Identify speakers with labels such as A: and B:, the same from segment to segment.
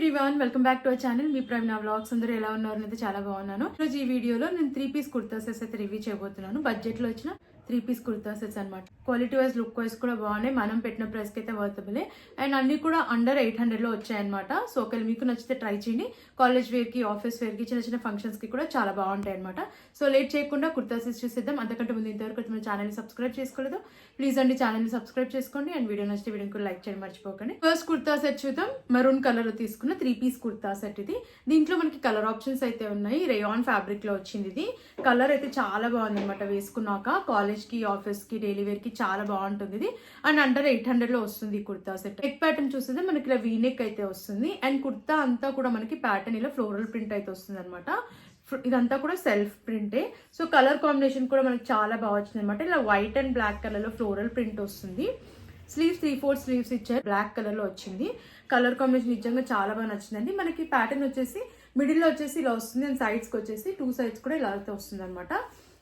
A: Everyone, welcome back to our channel. Me Praveena vlogs. అందరూ ఎలా ఉన్నారు? అయితే చాలా బాగున్నాను. ఈరోజు ఈ వీడియోలో నేను 3 పీస్ కుర్తా సెట్స్ అయితే రివ్యూ చేయబోతున్నాను. బడ్జెట్ లో వచ్చిన 3 పీస్ కుర్తా సెట్స్ అనమాట. క్వాలిటీ వైజ్, లుక్ వైజ్ కూడా బాగున్నాయి. మనం పెట్టిన ప్రైస్ కి అయితే వర్తబులే. అండ్ అన్ని కూడా అండర్ 800 లో వచ్చాయన్నమాట. సో ఒకవేళ మీకు నచ్చితే ట్రై చేయండి. కాలేజ్ వేర్ కి, ఆఫీస్ వేర్ కి, చిన్న చిన్న ఫంక్షన్స్ కి కూడా చాలా బాగుంటాయి అనమాట. సో లేట్ చేయకుండా కుర్తా సెట్స్ చూసేద్దాం. అంతకంటే ముందు ఇంతవరకు మన ఛానల్ ని సబ్స్క్రైబ్ చేసుకోలేదు, ప్లీజ్ అండి ఛానల్ ని సబ్స్క్రైబ్ చేసుకోండి. అండ్ వీడియో నచ్చితే వీడియోని కూడా లైక్ చేయడం మర్చిపోకండి. ఫస్ట్ కుర్తా సెట్ చూద్దాం. మెరూన్ కలర్ లో తీసుకున్న 3 పీస్ కుర్తా సెట్ ఇది. దీంట్లో మనకి కలర్ ఆప్షన్స్ అయితే ఉన్నాయి. రేయాన్ ఫ్యాబ్రిక్ లో వచ్చింది ఇది. కలర్ అయితే చాలా బాగుంది అనమాట. వేసుకున్నాక కాలేజ్ కి, ఆఫీస్ కి, డైలీ వేర్ కి చాలా బాగుంటుంది ఇది. అండ్ అండర్ 800 లో వస్తుంది ఈ కుర్తా సెట్. నెక్ ప్యాటర్న్ చూస్తే మనకి ఇలా వీ నెక్ అయితే వస్తుంది. అండ్ కుర్తా అంతా కూడా మనకి ప్యాటర్న్ ఇలా ఫ్లోరల్ ప్రింట్ అయితే వస్తుంది అనమాట. ఇదంతా కూడా సెల్ఫ్ ప్రింటే. సో కలర్ కాంబినేషన్ కూడా మనకి చాలా బాగా వచ్చింది అనమాట. ఇలా వైట్ అండ్ బ్లాక్ కలర్ లో ఫ్లోరల్ ప్రింట్ వస్తుంది. స్లీవ్స్ 3/4 స్లీవ్స్ ఇచ్చారు. బ్లాక్ కలర్ లో వచ్చింది. కలర్ కాంబినేషన్ నిజంగా చాలా బాగా నచ్చిందండి. మనకి ప్యాటర్న్ వచ్చేసి మిడిల్ లో వచ్చేసి ఇలా వస్తుంది. అండ్ సైడ్స్ కి వచ్చేసి 2 సైడ్స్ కూడా ఇలా అయితే వస్తుంది అనమాట.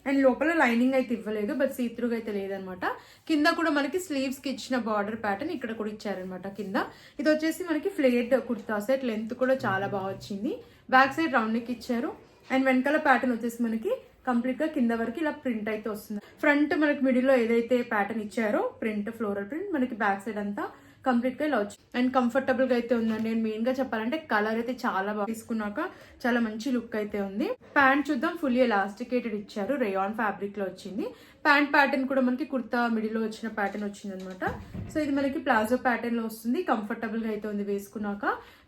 A: అండ్ లోపల లైనింగ్ అయితే ఇవ్వలేదు, బట్ సీత్రూగా అయితే లేదనమాట. కింద కూడా మనకి స్లీవ్స్ కి ఇచ్చిన బార్డర్ ప్యాటర్న్ ఇక్కడ కూడా ఇచ్చారనమాట కింద. ఇది వచ్చేసి మనకి ఫ్లేర్డ్ కుర్తా సెట్. లెంత్ కూడా చాలా బాగా వచ్చింది. బ్యాక్ సైడ్ రౌండ్ నెక్ ఇచ్చారు. అండ్ వెనకాల ప్యాటర్న్ వచ్చేసి మనకి కంప్లీట్ గా కింద వరకు ఇలా ప్రింట్ అయితే వస్తుంది. ఫ్రంట్ మనకి మిడిల్ లో ఏదైతే ప్యాటర్న్ ఇచ్చారో ప్రింట్, ఫ్లోరల్ ప్రింట్, మనకి బ్యాక్ సైడ్ అంతా కంప్లీట్ గా ఇలా వచ్చింది. అండ్ కంఫర్టబుల్ గా అయితే ఉందండి. నేను మెయిన్ గా చెప్పాలంటే కలర్ అయితే చాలా బాగా తీసుకున్నాక చాలా మంచి లుక్ అయితే ఉంది. ప్యాంట్ చూద్దాం. ఫుల్లీ ఎలాస్టికేటెడ్ ఇచ్చారు. రేయాన్ ఫ్యాబ్రిక్ లో వచ్చింది. ప్యాంట్ ప్యాటర్న్ కూడా మనకి కుర్తా మిడిల్ లో వచ్చిన ప్యాటర్న్ వచ్చింది అనమాట. సో ఇది మనకి ప్లాజో ప్యాటర్న్ లో వస్తుంది. కంఫర్టబుల్ గా అయితే ఉంది వేసుకున్నాక.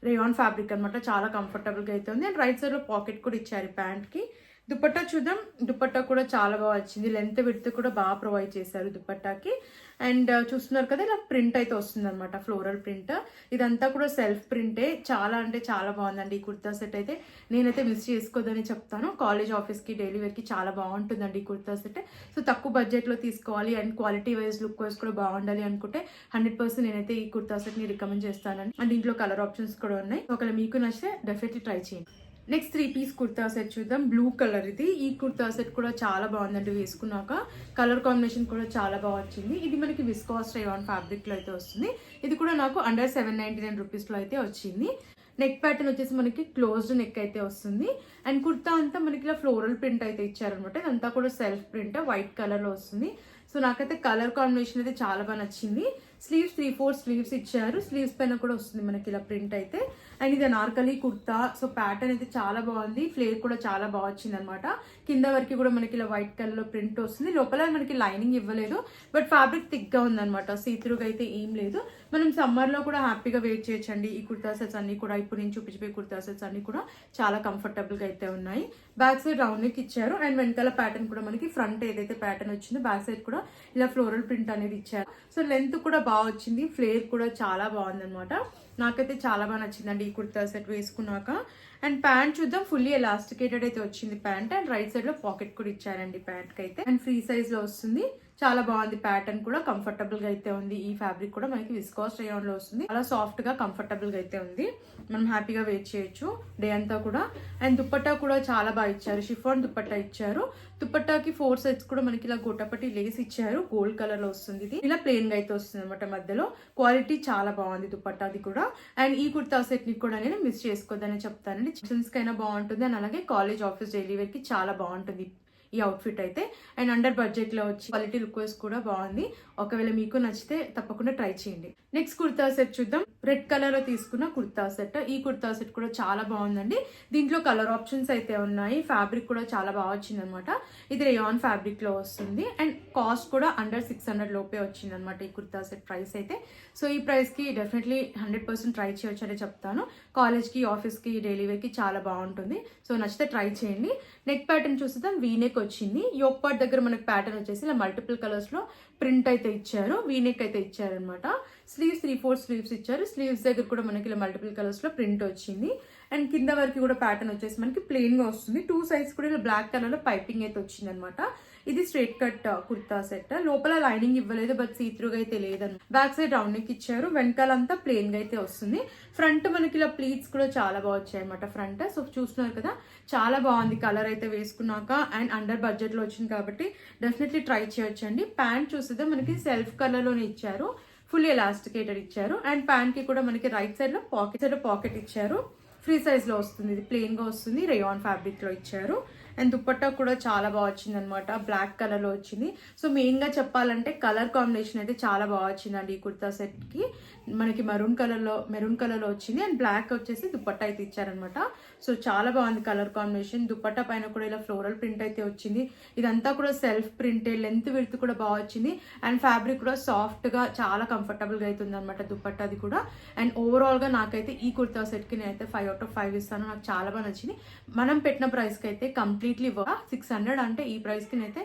A: రేయాన్ ఫ్యాబ్రిక్ అనమాట. చాలా కంఫర్టబుల్ గా అయితే ఉంది. అండ్ రైట్ సైడ్ లో పాకెట్ కూడా ఇచ్చారు ప్యాంట్ కి. దుపట్టా చూద్దాం. దుపట్టా కూడా చాలా బాగా వచ్చింది. లెంత్ విడ్త్ కూడా బాగా ప్రొవైడ్ చేశారు దుపట్టాకి. అండ్ చూస్తున్నారు కదా, ఇలా ప్రింట్ అయితే వస్తుంది అనమాట, ఫ్లోరల్ ప్రింట్. ఇదంతా కూడా సెల్ఫ్ ప్రింటే. చాలా అంటే చాలా బాగుందండి ఈ కుర్తా సెట్ అయితే. నేనైతే మిస్ చేసుకోదని చెప్తాను. కాలేజ్, ఆఫీస్ కి, డైలీ వేర్ కి చాలా బాగుంటుందండి ఈ కుర్తా సెట్. సో తక్కువ బడ్జెట్ లో తీసుకోవాలి and quality wise, look wise కూడా బాగుండాలి అనుకుంటే 100% నేనైతే ఈ కుర్తా సెట్ ని రికమెండ్ చేస్తానండి. అండ్ దీంట్లో కలర్ ఆప్షన్స్ కూడా ఉన్నాయి. ఒకవేళ మీకు నచ్చితే డెఫినెట్లీ ట్రై చేయండి. నెక్స్ట్ 3 పీస్ కుర్తా సెట్ చూద్దాం. బ్లూ కలర్ ఇది. ఈ కుర్తా సెట్ కూడా చాలా బాగుందండి వేసుకున్నాక. కలర్ కాంబినేషన్ కూడా చాలా బాగా వచ్చింది. ఇది మనకి విస్కాస్ రేయాన్ ఫ్యాబ్రిక్ లో అయితే వస్తుంది. ఇది కూడా నాకు అండర్ 799 రూపీస్ లో అయితే వచ్చింది. నెక్ ప్యాటర్న్ వచ్చేసి మనకి క్లోజ్డ్ నెక్ అయితే వస్తుంది. అండ్ కుర్తా అంతా మనకి ఇలా ఫ్లోరల్ ప్రింట్ అయితే ఇచ్చారనమాట. ఇదంతా కూడా సెల్ఫ్ ప్రింట్, వైట్ కలర్ లో వస్తుంది. సో నాకైతే కలర్ కాంబినేషన్ అయితే చాలా బాగా నచ్చింది. స్లీవ్స్ 3/4 స్లీవ్స్ ఇచ్చారు. స్లీవ్స్ పైన కూడా వస్తుంది మనకి ఇలా ప్రింట్ అయితే. అండ్ ఇది అనార్కలి కుర్తా. సో ప్యాటర్న్ అయితే చాలా బాగుంది. ఫ్లేర్ కూడా చాలా బాగా వచ్చింది అనమాట. కింద వరకు కూడా మనకి ఇలా వైట్ కలర్ లో ప్రింట్ వస్తుంది. లోపల మనకి లైనింగ్ ఇవ్వలేదు, బట్ ఫ్యాబ్రిక్ థిక్ గా ఉందన్నమాట. సీత్రూగా అయితే ఏం లేదు. మనం సమ్మర్ లో కూడా హ్యాపీగా వేర్ చేయొచ్చండి. ఈ కుర్తా సెట్స్ అన్ని కూడా, ఇప్పుడు నేను చూపించే కుర్తా సెట్స్ అన్ని కూడా చాలా కంఫర్టబుల్ గా అయితే ఉన్నాయి. బ్యాక్ సైడ్ రౌండ్ నెక్ ఇచ్చారు. అండ్ వెనకాల ప్యాటర్న్ కూడా మనకి ఫ్రంట్ ఏదైతే ప్యాటర్న్ వచ్చిందో బ్యాక్ సైడ్ కూడా ఇలా ఫ్లోరల్ ప్రింట్ అనేది ఇచ్చారు. సో లెంత్ కూడా బాగా వచ్చింది. ఫ్లేర్ కూడా చాలా బాగుంది అనమాట. నాకైతే చాలా బాగా నచ్చిందండి ఈ కుర్తా సెట్ వేసుకున్నాక. అండ్ ప్యాంట్ చూద్దాం. ఫుల్లీ ఎలాస్టికేటెడ్ అయితే వచ్చింది ప్యాంట్. అండ్ రైట్ సైడ్ లో పాకెట్ కూడా ఇచ్చారండి ప్యాంట్ కి అయితే. అండ్ ఫ్రీ సైజ్ లో వస్తుంది. చాలా బాగుంది. ప్యాటర్న్ కూడా కంఫర్టబుల్ గా అయితే ఉంది. ఈ ఫ్యాబ్రిక్ కూడా మనకి విస్కాస్ రేయాన్ లో వస్తుంది. చాలా సాఫ్ట్ గా, కంఫర్టబుల్ గా అయితే ఉంది. మనం హ్యాపీగా వేర్ చేయొచ్చు డే అంతా కూడా. అండ్ దుపట్టా కూడా చాలా బాగా ఇచ్చారు. షిఫాన్ దుపట్టా ఇచ్చారు. దుపట్టాకి 4 సైడ్స్ కూడా మనకి ఇలా గోటపట్టి లేస్ ఇచ్చారు. గోల్డ్ కలర్ లో వస్తుంది. ఇది ఇలా ప్లెయిన్ గా అయితే వస్తుంది అనమాట. మధ్యలో క్వాలిటీ చాలా బాగుంది దుపట్టాది కూడా. అండ్ ఈ కుర్తా సెట్ ని కూడా నేను మిస్ చేసుకోవద్దని చెప్తానండి. చిల్స్ కైనా బాగుంటుంది. అండ్ అలాగే కాలేజ్, ఆఫీస్, డైలీ వేర్ కి చాలా బాగుంటుంది ఈ అవుట్ఫిట్ అయితే. అండ్ అండర్ బడ్జెట్ లో వచ్చి క్వాలిటీ, లుక్ వైజ్ కూడా బాగుంది. ఒకవేళ మీకు నచ్చితే తప్పకుండా ట్రై చేయండి. నెక్స్ట్ కుర్తా సెట్ చూద్దాం. రెడ్ కలర్ లో తీసుకున్న కుర్తా సెట్. ఈ కుర్తా సెట్ కూడా చాలా బాగుందండి. దీంట్లో కలర్ ఆప్షన్స్ అయితే ఉన్నాయి. ఫ్యాబ్రిక్ కూడా చాలా బాగా వచ్చింది అనమాట. ఇది రేయాన్ ఫ్యాబ్రిక్ లో వస్తుంది. అండ్ కాస్ట్ కూడా అండర్ 600 లోపే వచ్చింది అనమాట ఈ కుర్తా సెట్ ప్రైస్ అయితే. సో ఈ ప్రైస్ కి డెఫినెట్లీ 100% ట్రై చేయొచ్చు అని చెప్తాను. కాలేజ్ కి, ఆఫీస్ కి, డైలీ వేర్ కి చాలా బాగుంటుంది. సో నచ్చితే ట్రై చేయండి. నెక్ ప్యాటర్న్ చూస్తే వీనెక్ వచ్చింది. యోక్ పార్ట్ దగ్గర మనకి ప్యాటర్న్ వచ్చేసి ఇలా మల్టిపుల్ కలర్స్ లో ప్రింట్ అయితే ఇచ్చారు. వీనెక్ అయితే ఇచ్చారు అనమాట. స్లీవ్స్ 3/4 స్లీవ్స్ ఇచ్చారు. స్లీవ్స్ దగ్గర కూడా మనకి ఇలా మల్టిపుల్ కలర్స్ లో ప్రింట్ వచ్చింది. అండ్ కింద వరకు కూడా ప్యాటర్న్ వచ్చేసి మనకి ప్లెయిన్ గా వస్తుంది. 2 సైడ్స్ కూడా ఇలా బ్లాక్ కలర్ లో పైపింగ్ అయితే వచ్చింది అనమాట. ఇది స్ట్రైట్ కట్ కుర్తా సెట్. లోపల లైనింగ్ ఇవ్వలేదు, బట్ సీత్రూగా అయితే లేదన్న. బ్యాక్ సైడ్ రౌండ్ నెక్ ఇచ్చారు. వెనకాలంతా ప్లెయిన్ గా అయితే వస్తుంది. ఫ్రంట్ మనకి ఇలా ప్లీట్స్ కూడా చాలా బాగా వచ్చాయి అనమాట ఫ్రంట్. సో చూస్తున్నారు కదా, చాలా బాగుంది కలర్ అయితే వేసుకున్నాక. అండ్ అండర్ బడ్జెట్ లో వచ్చింది కాబట్టి డెఫినెట్లీ ట్రై చేయొచ్చండి. ప్యాంట్ చూస్తే మనకి సెల్ఫ్ కలర్ లోనే ఇచ్చారు. ఫుల్ ఎలాస్టికేటెడ్ ఇచ్చారు. అండ్ ప్యాంట్ కి కూడా మనకి రైట్ సైడ్ లో పాకెట్ ఇచ్చారు. ఫ్రీ సైజ్ లో వస్తుంది, ఇది ప్లెయిన్ గా వస్తుంది, రేయాన్ ఫ్యాబ్రిక్ లో ఇచ్చారు. అండ్ దుపట్టా కూడా చాలా బాగా వచ్చింది అనమాట, బ్లాక్ కలర్ లో వచ్చింది. సో మెయిన్ గా చెప్పాలంటే కలర్ కాంబినేషన్ అయితే చాలా బాగా వచ్చిందండి ఈ కుర్తా సెట్ కి. మనకి మెరూన్ కలర్ లో వచ్చింది. అండ్ బ్లాక్ వచ్చేసి దుపట్టా అయితే ఇచ్చారనమాట. సో చాలా బాగుంది కలర్ కాంబినేషన్. దుపట్టా పైన కూడా ఇలా ఫ్లోరల్ ప్రింట్ అయితే వచ్చింది. ఇదంతా కూడా సెల్ఫ్ ప్రింటే, లెంత్ విడ్త్ కూడా బాగా వచ్చింది. అండ్ ఫ్యాబ్రిక్ కూడా సాఫ్ట్ గా చాలా కంఫర్టబుల్ గా అవుతుంది అనమాట దుపట్టాది కూడా. అండ్ ఓవరాల్ గా నాకైతే ఈ కుర్తా సెట్ కి నేనైతే 5/5 ఇస్తాను. నాకు చాలా బాగా నచ్చింది. మనం పెట్టిన ప్రైస్ కి అయితే కంప్లీట్లీ 600 అంటే ఈ ప్రైస్ కి నేనైతే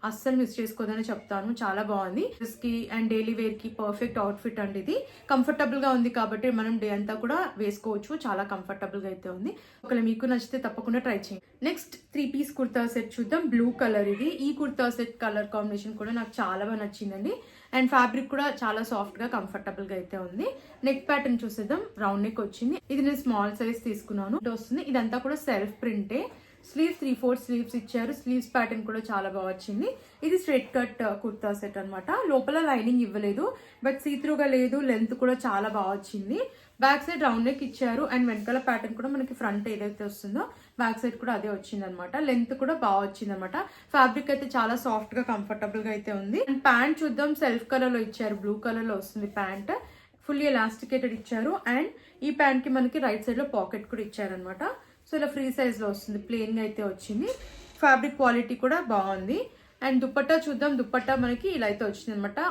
A: అస్సలు మిస్ చేసుకోదని చెప్తాను. చాలా బాగుంది కి అండ్ డైలీ వేర్ కి పర్ఫెక్ట్ అవుట్ఫిట్ అండి. ఇది కంఫర్టబుల్ గా ఉంది కాబట్టి మనం డే అంతా కూడా వేసుకోవచ్చు. చాలా కంఫర్టబుల్ గా అయితే ఉంది. ఒకవేళ మీకు నచ్చితే తప్పకుండా ట్రై చేయండి. నెక్స్ట్ 3 పీస్ కుర్తా సెట్ చూద్దాం. బ్లూ కలర్ ఇది. ఈ కుర్తా సెట్ కలర్ కాంబినేషన్ కూడా నాకు చాలా బాగా నచ్చిందండి. అండ్ ఫ్యాబ్రిక్ కూడా చాలా సాఫ్ట్ గా కంఫర్టబుల్ గా అయితే ఉంది. నెక్ ప్యాటర్న్ చూసేద్దాం. రౌండ్ నెక్ వచ్చింది. ఇది నేను స్మాల్ సైజ్ తీసుకున్నాను. వస్తుంది. ఇదంతా కూడా సెల్ఫ్ ప్రింటే. స్లీవ్స్ 3/4 స్లీవ్స్ ఇచ్చారు. స్లీవ్స్ ప్యాటర్న్ కూడా చాలా బాగా వచ్చింది. ఇది స్ట్రైట్ కట్ కుర్తా సెట్ అనమాట. లోపల లైనింగ్ ఇవ్వలేదు, బట్ సీత్రూగా లేదు. లెంత్ కూడా చాలా బాగా వచ్చింది. బ్యాక్ సైడ్ రౌండ్ నెక్ ఇచ్చారు. అండ్ వెనకాల ప్యాటర్న్ కూడా మనకి ఫ్రంట్ ఏదైతే వస్తుందో బ్యాక్ సైడ్ కూడా అదే వచ్చింది అనమాట. లెంత్ కూడా బాగా వచ్చింది అనమాట. ఫ్యాబ్రిక్ అయితే చాలా సాఫ్ట్ గా కంఫర్టబుల్ గా అయితే ఉంది. అండ్ ప్యాంట్ చూద్దాం. సెల్ఫ్ కలర్ లో ఇచ్చారు. బ్లూ కలర్ లో వస్తుంది ప్యాంట్. ఫుల్లీ ఎలాస్టికేటెడ్ ఇచ్చారు. అండ్ ఈ ప్యాంట్ కి మనకి రైట్ సైడ్ లో పాకెట్ కూడా ఇచ్చారనమాట. సో ఇలా ఫ్రీ సైజ్ లో వస్తుంది. ప్లెయిన్ గా అయితే వచ్చింది. ఫ్యాబ్రిక్ క్వాలిటీ కూడా బాగుంది. అండ్ దుపట్టా చూద్దాం. దుపట్టా మనకి ఇలా అయితే వచ్చింది అనమాట.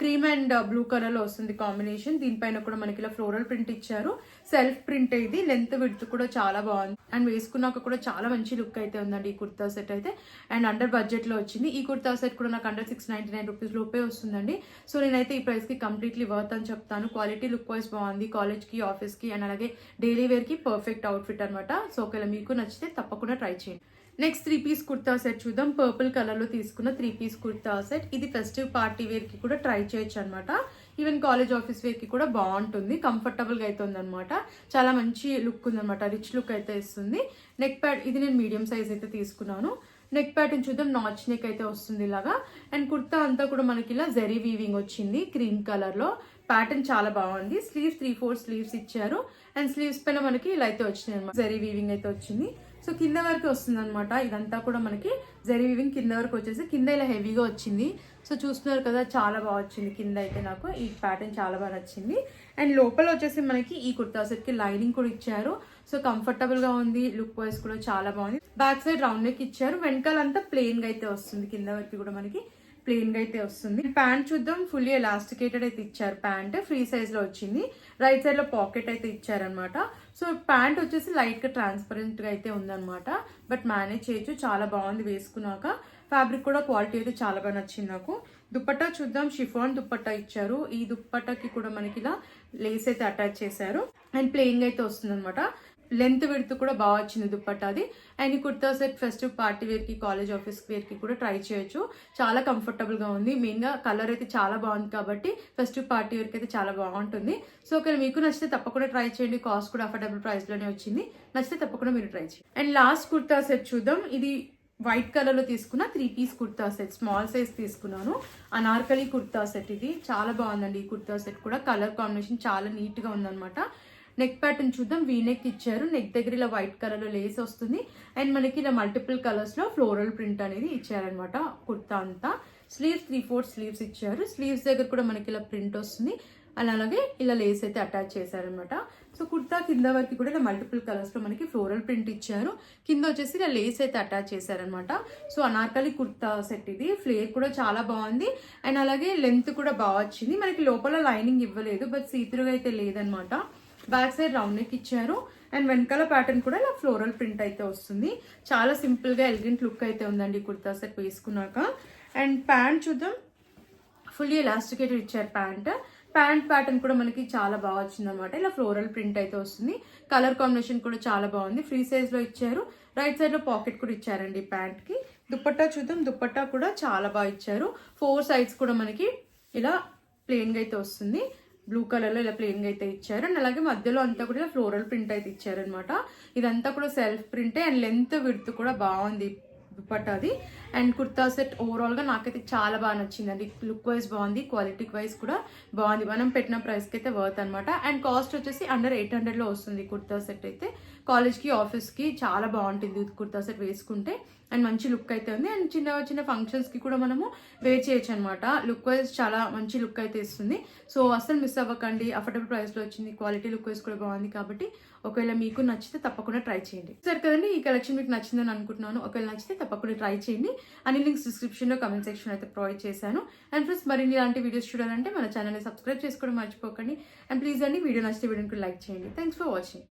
A: క్రీమ్ అండ్ బ్లూ కలర్ లో వస్తుంది కాంబినేషన్. దీనిపైన కూడా మనకి ఇలా ఫ్లోరల్ ప్రింట్ ఇచ్చారు. సెల్ఫ్ ప్రింట్ ఇది. లెంత్ విడ్త్ కూడా చాలా బాగుంది. అండ్ వేసుకున్నాక కూడా చాలా మంచి లుక్ అయితే ఉందండి ఈ కుర్తా సెట్ అయితే. అండ్ అండర్ బడ్జెట్ లో వచ్చింది. ఈ కుర్తా సెట్ కూడా నాకు అండర్ 699 రూపీస్ లోపే వస్తుందండి. సో నేనైతే ఈ ప్రైస్ కి కంప్లీట్లీ వర్త్ అని చెప్తాను. క్వాలిటీ లుక్ వైజ్ బాగుంది. కాలేజ్ కి, ఆఫీస్ కి అండ్ అలాగే డైలీ వేర్ కి పర్ఫెక్ట్ అవుట్ఫిట్ అనమాట. సో ఒకవేళ మీకు నచ్చితే తప్పకుండా ట్రై చేయండి. నెక్స్ట్ 3 పీస్ కుర్తా సెట్ చూద్దాం. పర్పుల్ కలర్ లో తీసుకున్న 3 పీస్ కుర్తా సెట్. ఇది ఫెస్టివ్ పార్టీ వేర్ కి కూడా ట్రై చేయొచ్చు అనమాట. ఈవెన్ కాలేజ్, ఆఫీస్ వేర్ కి కూడా బాగుంటుంది. కంఫర్టబుల్ గా అయితే ఉందన్నమాట. చాలా మంచి లుక్ ఉందన్నమాట. రిచ్ లుక్ అయితే ఇస్తుంది. నెక్ ప్యాడ్ ఇది నేను మీడియం సైజ్ అయితే తీసుకున్నాను. నెక్ ప్యాటర్న్ చూద్దాం. నాచ్ నెక్ అయితే వస్తుంది ఇలాగా. అండ్ కుర్తా అంతా కూడా మనకి ఇలా జరీ వీవింగ్ వచ్చింది క్రీమ్ కలర్ లో. ప్యాటర్న్ చాలా బాగుంది. స్లీవ్స్ 3/4 స్లీవ్స్ ఇచ్చారు. అండ్ స్లీవ్స్ పైన మనకి ఇలా అయితే వచ్చింది అనమాట. జరీ వీవింగ్ అయితే వచ్చింది. సో కింద వరకు వస్తుంది అనమాట. ఇదంతా కూడా మనకి జరీ వీవింగ్ కింద వరకు వచ్చేసి కింద ఇలా హెవీగా వచ్చింది. సో చూస్తున్నారు కదా, చాలా బాగా వచ్చింది. కింద అయితే నాకు ఈ ప్యాటర్న్ చాలా బాగా నచ్చింది. అండ్ లోపల వచ్చేసి మనకి ఈ కుర్తా సెట్ కి లైనింగ్ కూడా ఇచ్చారు. సో కంఫర్టబుల్ గా ఉంది. లుక్ వైజ్ కూడా చాలా బాగుంది. బ్యాక్ సైడ్ రౌండ్ నెక్ ఇచ్చారు. వెనకాలంతా ప్లెయిన్ గా అయితే వస్తుంది. కింద వరకు కూడా మనకి ప్లెయిన్ గా అయితే వస్తుంది. ప్యాంట్ చూద్దాం. ఫుల్లీ ఎలాస్టికేటెడ్ అయితే ఇచ్చారు. ప్యాంట్ ఫ్రీ సైజ్ లో వచ్చింది. రైట్ సైడ్ లో పాకెట్ అయితే ఇచ్చారనమాట. సో ప్యాంట్ వచ్చేసి లైట్ గా ట్రాన్స్పరెంట్ గా అయితే ఉందన్నమాట. బట్ మేనేజ్ చేయొచ్చు. చాలా బాగుంది వేసుకున్నాక. ఫ్యాబ్రిక్ కూడా క్వాలిటీ అయితే చాలా బాగా నచ్చింది నాకు. దుపట్టా చూద్దాం. షిఫాన్ దుపట్టా ఇచ్చారు. ఈ దుపట్టాకి కూడా మనకి ఇలా లేస్ అయితే అటాచ్ చేశారు. అండ్ ప్లెయిన్ గా అయితే వస్తుంది అనమాట. లెంత్ విడ్త్ కూడా బాగా వచ్చింది దుపట్టాది. అండ్ ఈ kurta set festive party wear కి, కాలేజ్, ఆఫీస్ వేర్ కి కూడా ట్రై చేయొచ్చు. చాలా కంఫర్టబుల్ గా ఉంది. మెయిన్ గా కలర్ అయితే చాలా బాగుంది కాబట్టి ఫెస్టివ్ పార్టీ వేర్ కి అయితే చాలా బాగుంటుంది. సో ఒకవేళ మీకు నచ్చితే తప్పకుండా ట్రై చేయండి. కాస్ట్ కూడా అఫోర్డబుల్ ప్రైస్ లోనే వచ్చింది. నచ్చితే తప్పకుండా మీరు ట్రై చేయండి. అండ్ లాస్ట్ కుర్తా సెట్ చూద్దాం. ఇది వైట్ కలర్ లో తీసుకున్న 3 piece kurta set. Small size తీసుకున్నాను. అనార్కలి కుర్తా సెట్. ఇది చాలా బాగుందండి. ఈ కుర్తా సెట్ కూడా కలర్ కాంబినేషన్ చాలా నీట్ గా ఉందన్నమాట. నెక్ ప్యాటర్న్ చూద్దాం. వీ నెక్ ఇచ్చారు. నెక్ దగ్గర ఇలా వైట్ కలర్ లో లేస్ వస్తుంది. అండ్ మనకి ఇలా మల్టిపుల్ కలర్స్ లో ఫ్లోరల్ ప్రింట్ అనేది ఇచ్చారనమాట కుర్తా అంతా. స్లీవ్స్ 3/4 స్లీవ్స్ ఇచ్చారు. స్లీవ్స్ దగ్గర కూడా మనకి ఇలా ప్రింట్ వస్తుంది. అలాగే ఇలా లేస్ అయితే అటాచ్ చేశారనమాట. సో కుర్తా కింద వరకు కూడా ఇలా మల్టిపుల్ కలర్స్ లో మనకి ఫ్లోరల్ ప్రింట్ ఇచ్చారు. కింద వచ్చేసి ఇలా లేస్ అయితే అటాచ్ చేశారనమాట. సో అనార్కలి కుర్తా సెట్ ఇది. ఫ్లేర్ కూడా చాలా బాగుంది. అండ్ అలాగే లెంత్ కూడా బాగా వచ్చింది. మనకి లోపల లైనింగ్ ఇవ్వలేదు, బట్ సీత్రుగా అయితే లేదనమాట. బ్యాక్ సైడ్ రౌండ్ నెక్ ఇచ్చారు. అండ్ వెనకాల ప్యాటర్న్ కూడా ఇలా ఫ్లోరల్ ప్రింట్ అయితే వస్తుంది. చాలా సింపుల్ గా ఎలిగెంట్ లుక్ అయితే ఉందండి కుర్తా సెట్ వేసుకున్నాక. అండ్ ప్యాంట్ చూద్దాం. ఫుల్లీ ఎలాస్టికేటెడ్ ఇచ్చారు ప్యాంట్. ప్యాంట్ ప్యాటర్న్ కూడా మనకి చాలా బాగా వచ్చింది అనమాట. ఇలా ఫ్లోరల్ ప్రింట్ అయితే వస్తుంది. కలర్ కాంబినేషన్ కూడా చాలా బాగుంది. ఫ్రీ సైజ్ లో ఇచ్చారు. రైట్ సైడ్ లో పాకెట్ కూడా ఇచ్చారండి ప్యాంట్ కి. దుపట్టా చూద్దాం. దుపట్టా కూడా చాలా బాగా ఇచ్చారు. 4 సైడ్స్ కూడా మనకి ఇలా ప్లెయిన్ గా అయితే వస్తుంది. బ్లూ కలర్ లో ఇలా ప్లెయిన్ గా అయితే ఇచ్చారు. అండ్ అలాగే మధ్యలో అంతా కూడా ఇలా ఫ్లోరల్ ప్రింట్ అయితే ఇచ్చారనమాట. ఇదంతా కూడా సెల్ఫ్ ప్రింటే. అండ్ లెంత్ విడ్త్ కూడా బాగుంది దుపట్టాది. అండ్ కుర్తా సెట్ ఓవరాల్గా నాకైతే చాలా బాగా నచ్చిందండి. లుక్ వైజ్ బాగుంది, క్వాలిటీ వైజ్ కూడా బాగుంది. మనం పెట్టిన ప్రైస్కి అయితే వర్త్ అనమాట. అండ్ కాస్ట్ వచ్చేసి అండర్ 800లో వస్తుంది కుర్తా సెట్ అయితే. కాలేజ్కి ఆఫీస్కి చాలా బాగుంటుంది కుర్తా సెట్ వేసుకుంటే. అండ్ మంచి లుక్ అయితే ఉంది. అండ్ చిన్న చిన్న ఫంక్షన్స్కి కూడా మనము వేర్ చేయొచ్చు అనమాట. లుక్ వైజ్ చాలా మంచి లుక్ అయితే ఇస్తుంది. సో అస్సలు మిస్ అవ్వకండి. అఫోర్డబుల్ ప్రైస్లో వచ్చింది, క్వాలిటీ లుక్ వైజ్ కూడా బాగుంది. కాబట్టి ఒకవేళ మీకు నచ్చితే తప్పకుండా ట్రై చేయండి. సరే కదండి, ఈ కలెక్షన్ మీకు నచ్చిందని అనుకుంటున్నాను. ఒకవేళ నచ్చితే తప్పకుండా ట్రై చేయండి. అన్ని లింక్స్ డిస్క్రిప్షన్లో, కమెంట్ సెక్షన్ అయితే ప్రొవైడ్ చేశాను. అండ్ ఫ్రెండ్స్, మరిన్ని ఇలాంటి వీడియోస్ చూడాలంటే మన ఛానల్ని సబ్స్క్రైబ్ చేసుకోవడం మర్చిపోకండి. అండ్ ప్లీజ్ అండి, వీడియో నచ్చితే వీడియోకి లైక్ చేయండి. Thanks for watching.